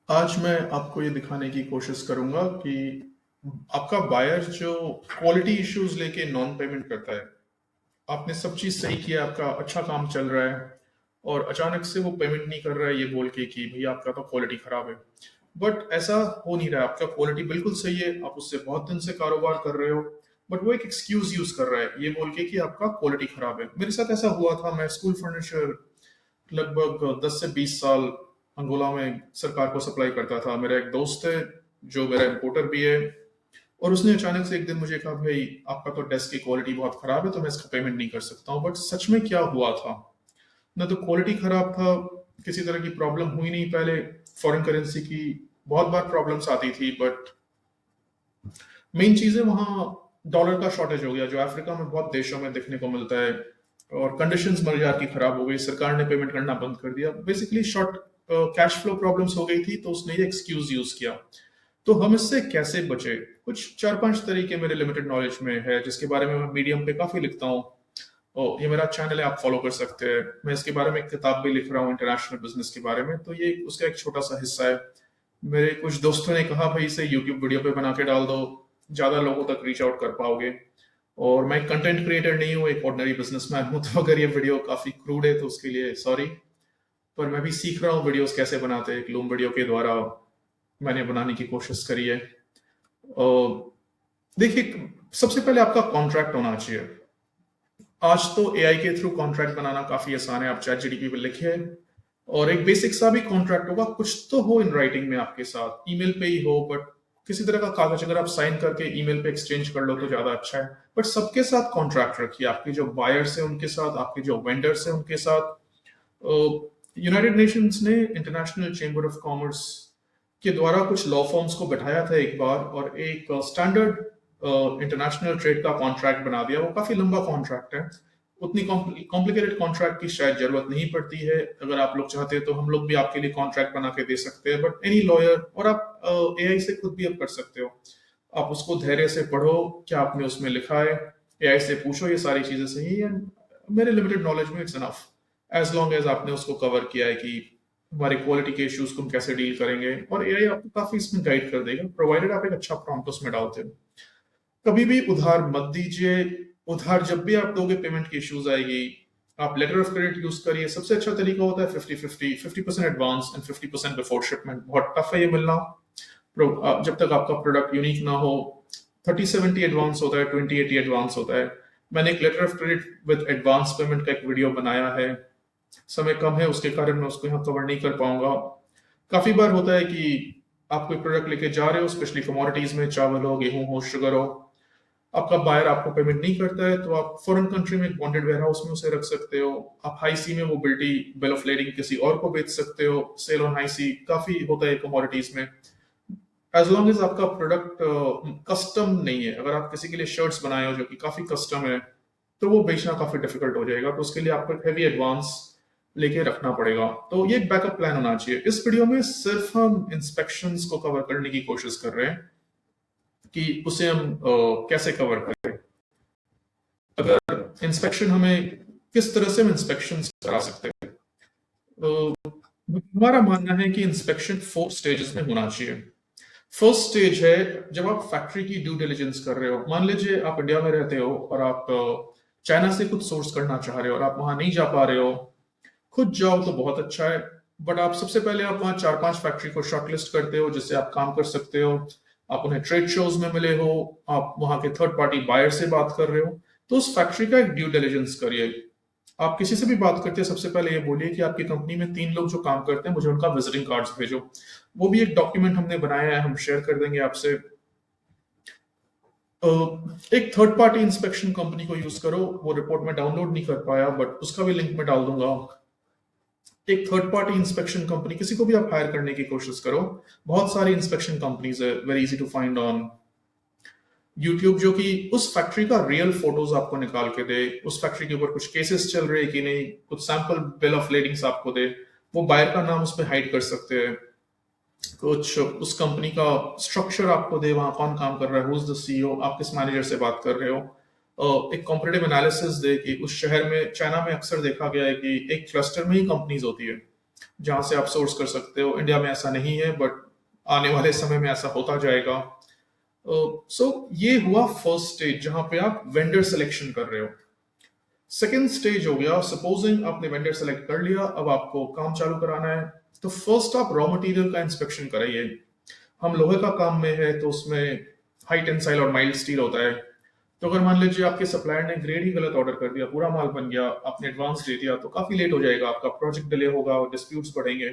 आज मैं आपको ये दिखाने की कोशिश करूंगा कि आपका बायर जो क्वालिटी इश्यूज लेके नॉन पेमेंट करता है। आपने सब चीज सही किया, आपका अच्छा काम चल रहा है और अचानक से वो पेमेंट नहीं कर रहा है ये बोल के कि भैया आपका तो क्वालिटी खराब है। बट ऐसा हो नहीं रहा है, आपका क्वालिटी बिल्कुल सही है, आप उससे बहुत दिन से कारोबार कर रहे हो। बट वो एक एक्सक्यूज यूज कर रहा है ये बोल के कि आपका क्वालिटी खराब है। मेरे साथ ऐसा हुआ था। मैं स्कूल फर्नीचर लगभग 10 से 20 साल अंगोला में सरकार को सप्लाई करता था। मेरा एक दोस्त है जो मेरा इम्पोर्टर भी है, और उसने अचानक से एक दिन मुझे कहा, भाई आपका तो डेस्क की क्वालिटी बहुत खराब है तो मैं इसका पेमेंट नहीं कर सकता हूँ। बट सच में क्या हुआ था? ना तो क्वालिटी खराब था, किसी तरह की प्रॉब्लम हुई नहीं पहले। फॉरेन करेंसी की बहुत बार प्रॉब्लम्स आती थी, बट मेन चीज है वहाँ डॉलर का शॉर्टेज हो गया जो अफ्रीका में बहुत देशों में देखने को मिलता है। और कंडीशंस बाजार की खराब हो गई, सरकार ने पेमेंट करना बंद कर दिया। Basically short cash flow problems हो गई थी, तो उसने ये एक्सक्यूज यूज किया। तो हम इससे कैसे बचे? कुछ 4-5 तरीके मेरे लिमिटेड नॉलेज में है जिसके बारे में मैं मीडियम पे काफी लिखता हूँ। और ये मेरा चैनल है, आप फॉलो कर सकते हैं। मैं इसके बारे में एक किताब भी लिख रहा हूँ इंटरनेशनल बिजनेस के बारे में, तो ये उसका एक छोटा सा हिस्सा है। मेरे कुछ दोस्तों ने कहा भाई इसे यूट्यूब वीडियो पे बना के डाल दो, ज्यादा लोगों तक रीच आउट कर पाओगे। और मैं कंटेंट क्रिएटर नहीं हूँ, एक ऑर्डिनरी बिजनेसमैन हूँ, तो अगर ये वीडियो काफी क्रूड है तो उसके लिए सॉरी। पर मैं भी सीख रहा हूँ वीडियोस कैसे बनाते हैं। एक लूम वीडियो के द्वारा मैंने बनाने की कोशिश करी है। और देखिए, सबसे पहले आपका कॉन्ट्रैक्ट होना चाहिए। आज तो एआई के थ्रू कॉन्ट्रैक्ट बनाना काफी आसान है। आप चैट जीडीपी पे लिखिए और एक बेसिक सा भी कॉन्ट्रैक्ट होगा, कुछ तो हो इन राइटिंग में आपके साथ, ईमेल पे ही हो, बट किसी तरह का कागज अगर आप साइन करके ईमेल पे एक्सचेंज कर लो तो ज्यादा अच्छा है। बट सबके साथ कॉन्ट्रैक्ट रखिए, आपके जो बायर्स है उनके साथ, आपके जो वेंडर्स है उनके साथ। यूनाइटेड नेशंस ने इंटरनेशनल चेंबर ऑफ कॉमर्स के द्वारा कुछ लॉ फॉर्म्स को बैठाया था एक बार, और एक स्टैंडर्ड इंटरनेशनल ट्रेड का कॉन्ट्रैक्ट बना दिया। वो काफी लंबा कॉन्ट्रैक्ट है, उतनी कॉम्प्लिकेटेड कॉन्ट्रैक्ट की शायद जरूरत नहीं पड़ती है। अगर आप लोग चाहते हैं तो हम लोग भी आपके लिए कॉन्ट्रैक्ट बना के दे सकते हैं, बट एनी लॉयर, और आप एआई से खुद भी अब कर सकते हो। आप उसको धैर्य से पढ़ो, क्या आपने उसमें लिखा है, एआई से पूछो ये सारी चीजें सही है। मेरे लिमिटेड नॉलेज में it's enough, as long as आपने उसको कवर किया है कि हमारे क्वालिटी के इश्यूज को हम कैसे डील करेंगे, और एआई आपको काफी इसमें गाइड कर देगा, प्रोवाइडेड आप एक अच्छा प्रॉम्प्ट उसमें डालते हो। कभी भी उधार मत दीजिए। उधार जब भी आप दोगे पेमेंट की इश्यूज आएगी। आप लेटर ऑफ क्रेडिट यूज करिए, सबसे अच्छा तरीका होता है 50-50, 50% एडवांस एंड 50% बिफोर शिपमेंट। बहुत टफ है ये मिलना, जब तक आपका प्रोडक्ट यूनिक ना हो। 30-70 एडवांस होता है, 20-80 एडवांस होता है। मैंने एक letter of credit with advance payment का एक वीडियो बनाया है। समय कम है उसके कारण मैं उसको यहाँ कवर नहीं कर पाऊंगा। काफी बार होता है कि आप कोई प्रोडक्ट लेके जा रहे हो, स्पेशली कमोडिटीज में, चावल हो, गेहूं हो, शुगर हो, आपका बायर आपको पेमेंट नहीं करता है, तो आप फॉरेन कंट्री में एक बॉन्डेड वेयर हाउस में उसे रख सकते हो। आप हाई सी में वो बिल्टी बिल ऑफ लेडिंग किसी और को बेच सकते हो। सेल ऑन हाई सी काफी होता है कमोडिटीज में। एज लॉन्ग एज आपका प्रोडक्ट कस्टम नहीं है, अगर आप किसी के लिए शर्ट्स बनाए हो जो कि काफी कस्टम है, तो वो बेचना काफी डिफिकल्ट हो जाएगा। तो उसके लिए आपको एक हैवी एडवांस लेके रखना पड़ेगा। तो ये एक बैकअप प्लान होना चाहिए। इस वीडियो में सिर्फ हम इंस्पेक्शंस को कवर करने की कोशिश कर रहे हैं कि उसे हम कैसे कवर करें। अगर इंस्पेक्शन हमें किस तरह से हम इंस्पेक्शन करा सकते हैं, तो हमारा मानना है कि इंस्पेक्शन 4 स्टेजेस में होना चाहिए। फर्स्ट स्टेज है जब आप फैक्ट्री की ड्यू डिलिजेंस कर रहे हो। मान लीजिए आप इंडिया में रहते हो और आप चाइना से कुछ सोर्स करना चाह रहे हो और आप वहां नहीं जा पा रहे हो। खुद जाओ तो बहुत अच्छा है, बट आप सबसे पहले आप वहां 4-5 फैक्ट्री को शॉर्टलिस्ट करते हो जिससे आप काम कर सकते हो। आप उन्हें ट्रेड शोज में मिले हो, आप वहां के थर्ड पार्टी बायर से बात कर रहे हो, तो उस फैक्ट्री का एक ड्यू डिलिजेंस करिए। आप किसी से भी बात करते हैं, सबसे पहले ये बोलिए कि आपकी कंपनी में 3 लोग जो काम करते हैं, मुझे उनका विजिटिंग कार्ड्स भेजो। वो भी एक डॉक्यूमेंट हमने बनाया है, हम शेयर कर देंगे आपसे। एक थर्ड पार्टी इंस्पेक्शन कंपनी को यूज करो। वो रिपोर्ट में डाउनलोड नहीं कर पाया, बट उसका भी लिंक में डाल दूंगा। एक थर्ड पार्टी इंस्पेक्शन कंपनी, किसी को भी आप हायर करने की कोशिश करो। बहुत सारी इंस्पेक्शन कंपनीज है, very easy to find on YouTube, जो कि उस फैक्ट्री का रियल फोटोज आपको निकाल के दे, उस फैक्ट्री के ऊपर कुछ केसेस चल रहे हैं कि नहीं, कुछ सैंपल बिल ऑफ लेडिंग्स आपको दे। वो बायर का नाम उस पर हाइड कर सकते हैं। कुछ उस कंपनी का स्ट्रक्चर आपको दे, वहां कौन काम कर रहा है, हु इज द सीईओ, आप किस मैनेजर से बात कर रहे हो। एक कॉम्पिटिटिव एनालिसिस दे कि उस शहर में, चाइना में अक्सर देखा गया है कि एक क्लस्टर में ही कंपनीज होती है। जहां से आप सोर्स कर सकते हो। इंडिया में ऐसा नहीं है, बट आने वाले समय में ऐसा होता जाएगा। सो ये हुआ फर्स्ट स्टेज जहां पे आप वेंडर सिलेक्शन कर रहे हो। सेकेंड स्टेज हो गया, सपोजिंग आपने वेंडर सेलेक्ट कर लिया, अब आपको काम चालू कराना है। तो फर्स्ट आप रॉ मटेरियल का इंस्पेक्शन कराइए। हम लोहे का काम में है तो उसमें हाई टेंसाइल और माइल्ड स्टील होता है। तो अगर मान लीजिए आपके सप्लायर ने ग्रेड ही गलत ऑर्डर कर दिया, पूरा माल बन गया, आपने एडवांस दे दिया, तो काफी लेट हो जाएगा, आपका प्रोजेक्ट डिले होगा और डिस्प्यूट्स बढ़ेंगे।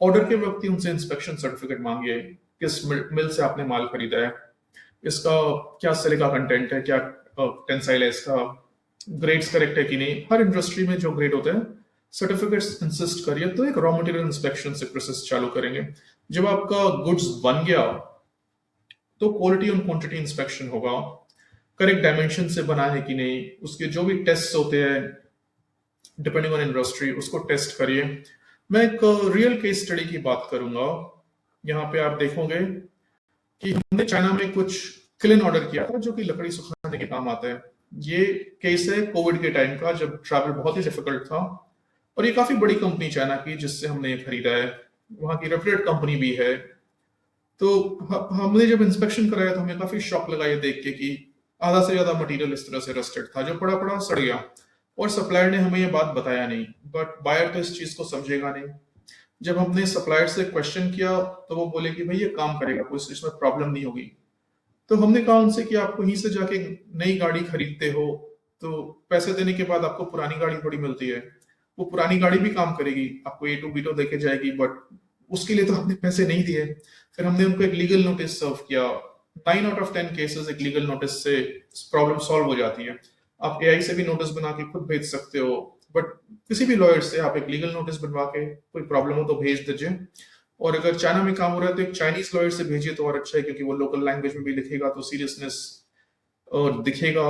ऑर्डर के वक्त ही उनसे इंस्पेक्शन सर्टिफिकेट मांगिए, किस मिल से आपने माल खरीदा है, इसका क्या सिलिका कंटेंट है, क्या टेंसाइल है, इसका ग्रेड्स करेक्ट है कि नहीं। हर इंडस्ट्री में जो ग्रेड होते हैं सर्टिफिकेट्स इंसिस्ट करिए। तो एक रॉ मटेरियल इंस्पेक्शन से प्रोसेस चालू करेंगे। जब आपका गुड्स बन गया तो क्वालिटी और क्वांटिटी इंस्पेक्शन होगा, करेक्ट डायमेंशन से बना है कि नहीं, उसके जो भी टेस्ट होते हैं डिपेंडिंग ऑन इंडस्ट्री उसको टेस्ट करिए। मैं एक रियल केस स्टडी की बात करूंगा। यहाँ पे आप देखोगे कि हमने चाइना में कुछ क्लिन ऑर्डर किया था जो कि लकड़ी सुखाने के काम आता है। ये केस है कोविड के टाइम का, जब ट्रैवल बहुत ही डिफिकल्ट था, और ये काफी बड़ी कंपनी चाइना की जिससे हमने ये खरीदा है, वहां की रेप्यूटेड कंपनी भी है। तो हमने जब इंस्पेक्शन कराया तो हमें काफी शॉक लगा ये देख के कि आधा से ज्यादा मटेरियल इस तरह से रस्टेड था, जो पड़ा पड़ा सड़ गया। और सप्लायर ने हमें ये बात बताया नहीं, बट बायर तो इस चीज को समझेगा नहीं। जब हमने सप्लायर से क्वेश्चन किया तो वो बोले कि भाई ये काम करेगा, कोई इसमें प्रॉब्लम नहीं होगी। तो हमने कहा उनसे कि आप कहीं से जाके नई गाड़ी खरीदते हो तो पैसे देने के बाद आपको पुरानी गाड़ी थोड़ी मिलती है। वो पुरानी गाड़ी भी काम करेगी, आपको ए टू बी टू देके जाएगी, बट उसके लिए तो आपने पैसे नहीं दिए। फिर हमने उनको एक लीगल नोटिस सर्व किया। 9 आउट ऑफ 10 केसेस एक लीगल नोटिस से प्रॉब्लम सॉल्व हो जाती है। आप एआई से भी नोटिस बना के खुद भेज सकते हो, बट किसी भी लॉयर से आप एक लीगल नोटिस बनवा के कोई प्रॉब्लम हो तो भेज दीजिए। और अगर चाइना में काम हो रहा है तो एक चाइनीज लॉयर से भेजिए तो और अच्छा है, क्योंकि वो लोकल लैंग्वेज में भी लिखेगा तो सीरियसनेस और दिखेगा।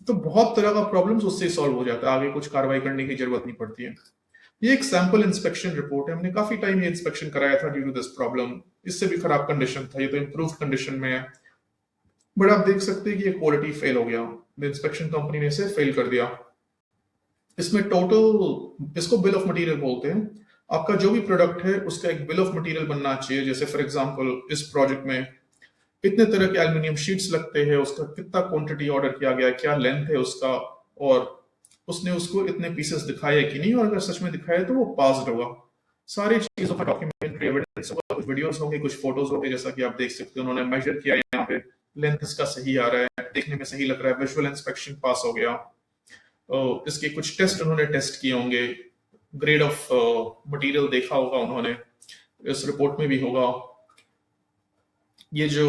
तो बहुत तरह का प्रॉब्लम्स उससे सॉल्व हो जाता है, आगे कुछ कार्रवाई करने की जरूरत नहीं पड़ती है। ये एक सैंपल इंस्पेक्शन रिपोर्ट है, हमने काफी टाइम ये इंस्पेक्शन कराया था ड्यू टू दिस प्रॉब्लम। इससे भी खराब कंडीशन था, ये तो इम्प्रूव कंडीशन में है। बट आप देख सकते हैं कि ये क्वालिटी फेल हो गया, इंस्पेक्शन कंपनी ने इसे फेल कर दिया। इसमें टोटल, इसको बिल ऑफ मटेरियल बोलते हैं। आपका जो भी प्रोडक्ट है उसका एक बिल ऑफ मटेरियल बनना चाहिए। जैसे फॉर एग्जांपल इस प्रोजेक्ट में इतने तरह के एल्यूमिनियम शीट्स लगते हैं, उसका कितना क्वांटिटी ऑर्डर किया गया, क्या लेंथ है उसका, और उसने उसको इतने पीसेस दिखाए कि नहीं, और अगर सच में दिखाए तो वो पास्ड होगा। सारी चीजों का डॉक्यूमेंट्री एविडेंस होगा, कुछ वीडियोस होंगे, कुछ फोटोज होंगे, जैसा कि आप देख सकते हैं। उन्होंने मेजर किया, यहाँ पे लेंथ इसका सही आ रहा है, देखने में सही लग रहा है, विजुअल इंस्पेक्शन पास हो गया। इसके कुछ टेस्ट उन्होंने टेस्ट किए होंगे, ग्रेड ऑफ मटेरियल देखा होगा उन्होंने, इस रिपोर्ट में भी होगा। ये जो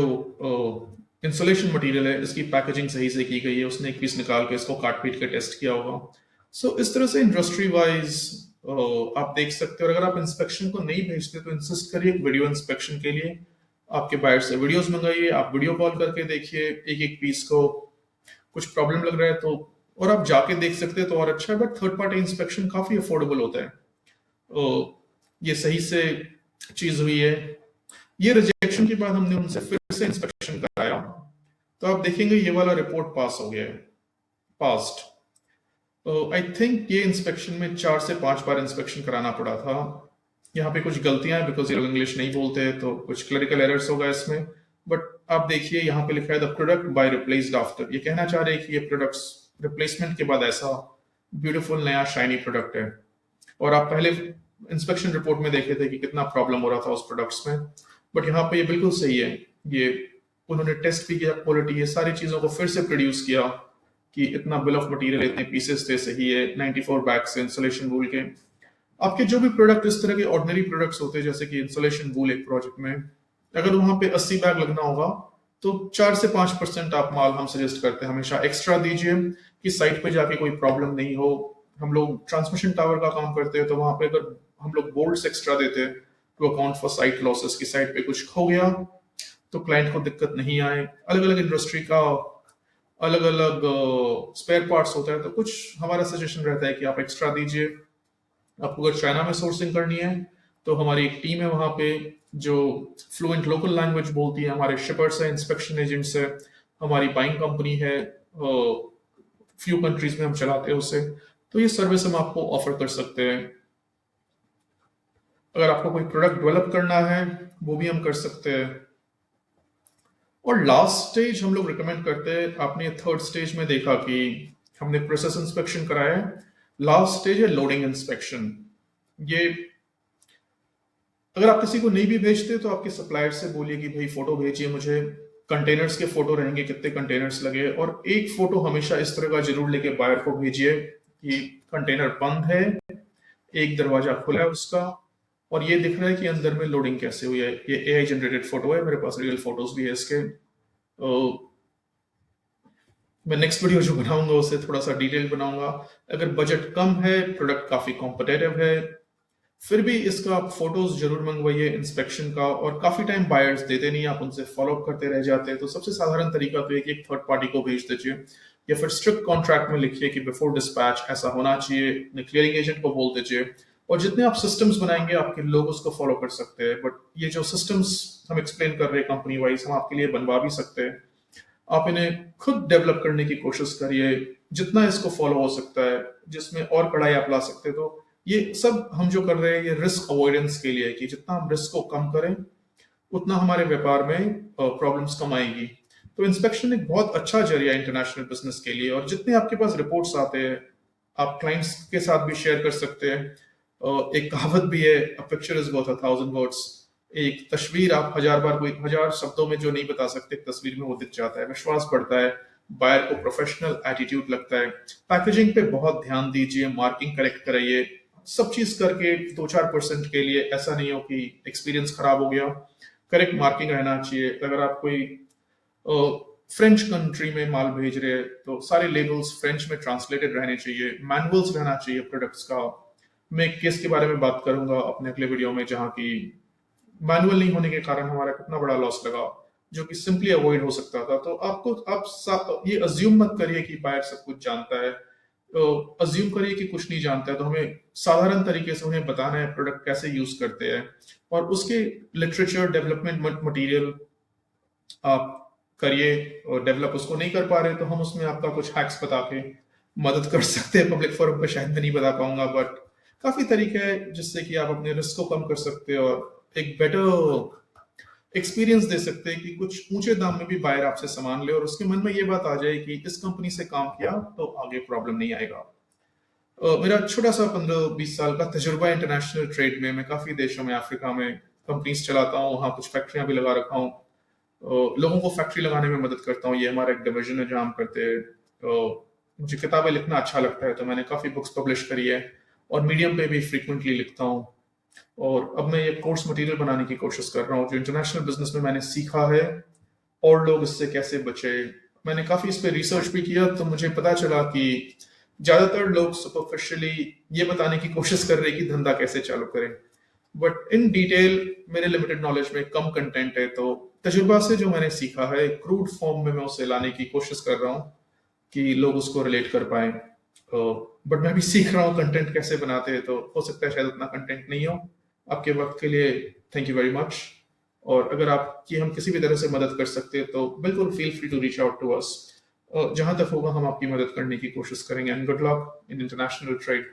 इंसुलेशन मटेरियल है इसकी पैकेजिंग सही से की गई है, उसने एक पीस निकाल के इसको काट पीट के टेस्ट किया होगा। सो इस तरह से इंडस्ट्री वाइज आप देख सकते हो। और अगर आप इंस्पेक्शन को नहीं भेजते तो इंसिस्ट करिए वीडियो इंस्पेक्शन के लिए, आपके बायर से वीडियोस मंगाइए, आप वीडियो कॉल करके देखिए एक एक पीस को, कुछ प्रॉब्लम लग रहा है तो, और आप जाके देख सकते हैं तो और अच्छा है। बट थर्ड पार्टी इंस्पेक्शन काफी अफोर्डेबल होता है। ये सही से चीज हुई है। ये रिजेक्शन के बाद हमने उनसे फिर से इंस्पेक्शन कराया तो आप देखेंगे ये वाला रिपोर्ट पास हो गया है, पास्ड। आई थिंक ये इंस्पेक्शन में 4 से 5 बार इंस्पेक्शन कराना पड़ा था। यहाँ पे कुछ गलतियां हैं, बिकॉज ये लोग इंग्लिश नहीं बोलते हैं तो कुछ क्लरिकल एरर्स होगा इसमें। बट आप देखिए यहाँ पे लिखा है the product by replaced after. ये कहना चाह रहे हैं कि ये प्रोडक्ट्स रिप्लेसमेंट के बाद ऐसा ब्यूटीफुल नया शाइनी प्रोडक्ट है। और आप पहले इंस्पेक्शन रिपोर्ट में देखे थे कि कितना प्रॉब्लम हो रहा था उस प्रोडक्ट्स में, बट यहाँ पे ये बिल्कुल सही है। ये उन्होंने टेस्ट भी किया, क्वालिटी, ये सारी चीजों को फिर से प्रोड्यूस किया कि इतना बिल ऑफ मटेरियल, इतने पीसेस थे, सही है। 94 बैग्स इंसुलेशन वूल के। आपके जो भी प्रोडक्ट इस तरह के ऑर्डिनरी प्रोडक्ट्स होते हैं, जैसे कि इंसुलेशन वूल एक प्रोजेक्ट में अगर वहां पे 80 बैग लगना होगा तो 4 से 5% आप माल हम सजेस्ट करते हैं हमेशा एक्स्ट्रा दीजिए कि साइट पे जाके कोई प्रॉब्लम नहीं हो। हम लोग ट्रांसमिशन टावर का काम करते हैं तो वहां पे अगर हम लोग बोल्ट्स एक्स्ट्रा देते हैं to account for site losses, की साइट पे कुछ खो गया तो क्लाइंट को दिक्कत नहीं आए। अलग अलग इंडस्ट्री का अलग अलग स्पेयर पार्ट्स होता है, तो कुछ हमारा सजेशन रहता है कि आप एक्स्ट्रा दीजिए। आपको अगर चाइना में सोर्सिंग करनी है तो हमारी एक टीम है वहां पे जो फ्लुएंट लोकल लैंग्वेज बोलती है, हमारे शिपर्स है, इंस्पेक्शन एजेंट्स है, हमारी बाइंग कंपनी है, फ्यू कंट्रीज में हम चलाते हैं उसे। तो ये सर्विस हम आपको ऑफर कर सकते हैं। अगर आपको कोई प्रोडक्ट डेवलप करना है वो भी हम कर सकते हैं। और लास्ट स्टेज हम लोग रिकमेंड करते हैं, आपने थर्ड स्टेज में देखा कि हमने प्रोसेस इंस्पेक्शन कराया है, लास्ट स्टेज है लोडिंग इंस्पेक्शन। ये अगर आप किसी को नहीं भी भेजते तो आपके सप्लायर से बोलिए कि भाई फोटो भेजिए मुझे, कंटेनर्स के फोटो रहेंगे, कितने कंटेनर्स लगे, और एक फोटो हमेशा इस तरह का जरूर लेके बायर को भेजिए कि कंटेनर बंद है, एक दरवाजा खुला है उसका, और ये दिख रहा है कि अंदर में लोडिंग कैसे हुई है। ये एआई जनरेटेड फोटो है, मेरे पास रियल फोटोज भी है इसके। मैं नेक्स्ट वीडियो जो बनाऊंगा उसे थोड़ा सा डिटेल बनाऊंगा। अगर बजट कम है, प्रोडक्ट काफी कॉम्पिटेटिव है, फिर भी इसका आप फोटोज जरूर मंगवाइए इंस्पेक्शन का। और काफी टाइम बायर्स देते नहीं, आप उनसे फॉलो अप करते रह जाते हैं। तो सबसे साधारण तरीका तो है कि एक थर्ड पार्टी को भेज दीजिए, या फिर स्ट्रिक्ट कॉन्ट्रैक्ट में लिखिए कि बिफोर डिस्पैच ऐसा होना चाहिए, क्लियरिंग एजेंट को बोल दीजिए। और जितने आप सिस्टम्स बनाएंगे आपके लोग उसको फॉलो कर सकते हैं। बट ये जो सिस्टम्स हम एक्सप्लेन कर रहे हैं कंपनी वाइज, हम आपके लिए बनवा भी सकते हैं। आप इन्हें खुद डेवलप करने की कोशिश करिए, जितना इसको फॉलो हो सकता है, जिसमें और कढ़ाई आप ला सकते हैं। तो ये सब हम जो कर रहे हैं ये रिस्क अवॉइडेंस के लिए है, कि जितना हम रिस्क को कम करें उतना हमारे व्यापार में प्रॉब्लम्स कम आएंगी। तो इंस्पेक्शन एक बहुत अच्छा जरिया है इंटरनेशनल बिजनेस के लिए। और जितने आपके पास रिपोर्ट्स आते हैं आप क्लाइंट्स के साथ भी शेयर कर सकते हैं। एक कहावत भी है, a picture is worth 1,000 words. एक तस्वीर आप 1,000 बार, कोई 1,000 शब्दों में जो नहीं बता सकते, तस्वीर में वो दिख जाता है, विश्वास बढ़ता है, बायर को प्रोफेशनल एटीट्यूड लगता है। पैकेजिंग पे बहुत ध्यान दीजिए, मार्किंग करेक्ट कराइए, सब चीज करके 2-4% के लिए ऐसा नहीं हो कि एक्सपीरियंस खराब हो गया। करेक्ट मार्किंग रहना चाहिए। अगर आप कोई फ्रेंच कंट्री में माल भेज रहे हैं तो सारे लेबल्स फ्रेंच में ट्रांसलेटेड रहने चाहिए, मैनुअल्स रहना चाहिए प्रोडक्ट्स का। मैं एक केस के बारे में बात करूंगा अपने अगले वीडियो में, जहां की मैनुअल नहीं होने के कारण हमारा कितना बड़ा लॉस लगा, जो कि सिंपली अवॉइड हो सकता था। तो ये अज्यूम मत करिए कि बायर सब कुछ जानता है। अज्यूम करिए कि कुछ नहीं जानता है, तो हमें साधारण तरीके से उन्हें बताना है प्रोडक्ट कैसे यूज करते हैं, और उसके लिटरेचर डेवलपमेंट मटेरियल आप करिए। और डेवलप उसको नहीं कर पा रहे तो हम उसमें आपका कुछ हैक्स बता के मदद कर सकते हैं। पब्लिक फोरम पे शायद मैं नहीं बता पाऊंगा, बट काफी तरीके हैं जिससे कि आप अपने रिस्क को कम कर सकते हो और एक बेटर एक्सपीरियंस दे सकते हैं कि कुछ ऊंचे दाम में भी बायर आपसे सामान ले, और उसके मन में ये बात आ जाए कि इस कंपनी से काम किया तो आगे प्रॉब्लम नहीं आएगा। मेरा छोटा सा 15-20 साल का तजुर्बा है इंटरनेशनल ट्रेड में। मैं काफी देशों में, अफ्रीका में कंपनीज चलाता हूँ, वहाँ कुछ फैक्ट्रियां भी लगा रखा हूँ। लोगों को फैक्ट्री लगाने में मदद करता हूँ, ये हमारा एक डिवीजन है जहाँ हम करते हैं। मुझे किताबें लिखना अच्छा लगता है, तो मैंने काफी बुक्स पब्लिश करी है, और मीडियम पे भी फ्रीक्वेंटली लिखता हूँ। और अब मैं ये कोर्स मटेरियल बनाने की कोशिश कर रहा हूँ जो इंटरनेशनल बिजनेस में मैंने सीखा है, और लोग इससे कैसे बचे। मैंने काफी इस पे रिसर्च भी किया, तो मुझे पता चला कि ज्यादातर लोग सुपरफिशियली ये बताने की कोशिश कर रहे हैं कि धंधा कैसे चालू करें, बट इन डिटेल मेरे लिमिटेड नॉलेज में कम कंटेंट है। तो तजुर्बा से जो मैंने सीखा है क्रूड फॉर्म में मैं उसे लाने की कोशिश कर रहा हूँ कि लोग उसको रिलेट कर पाए। बट मैं भी सीख रहा हूँ कंटेंट कैसे बनाते हैं, तो हो सकता है शायद उतना कंटेंट नहीं हो। आपके वक्त के लिए थैंक यू वेरी मच। और अगर आपकी हम किसी भी तरह से मदद कर सकते हैं तो बिल्कुल feel free to reach out to us. जहां तक होगा हम आपकी मदद करने की कोशिश करेंगे। And good luck in international trade.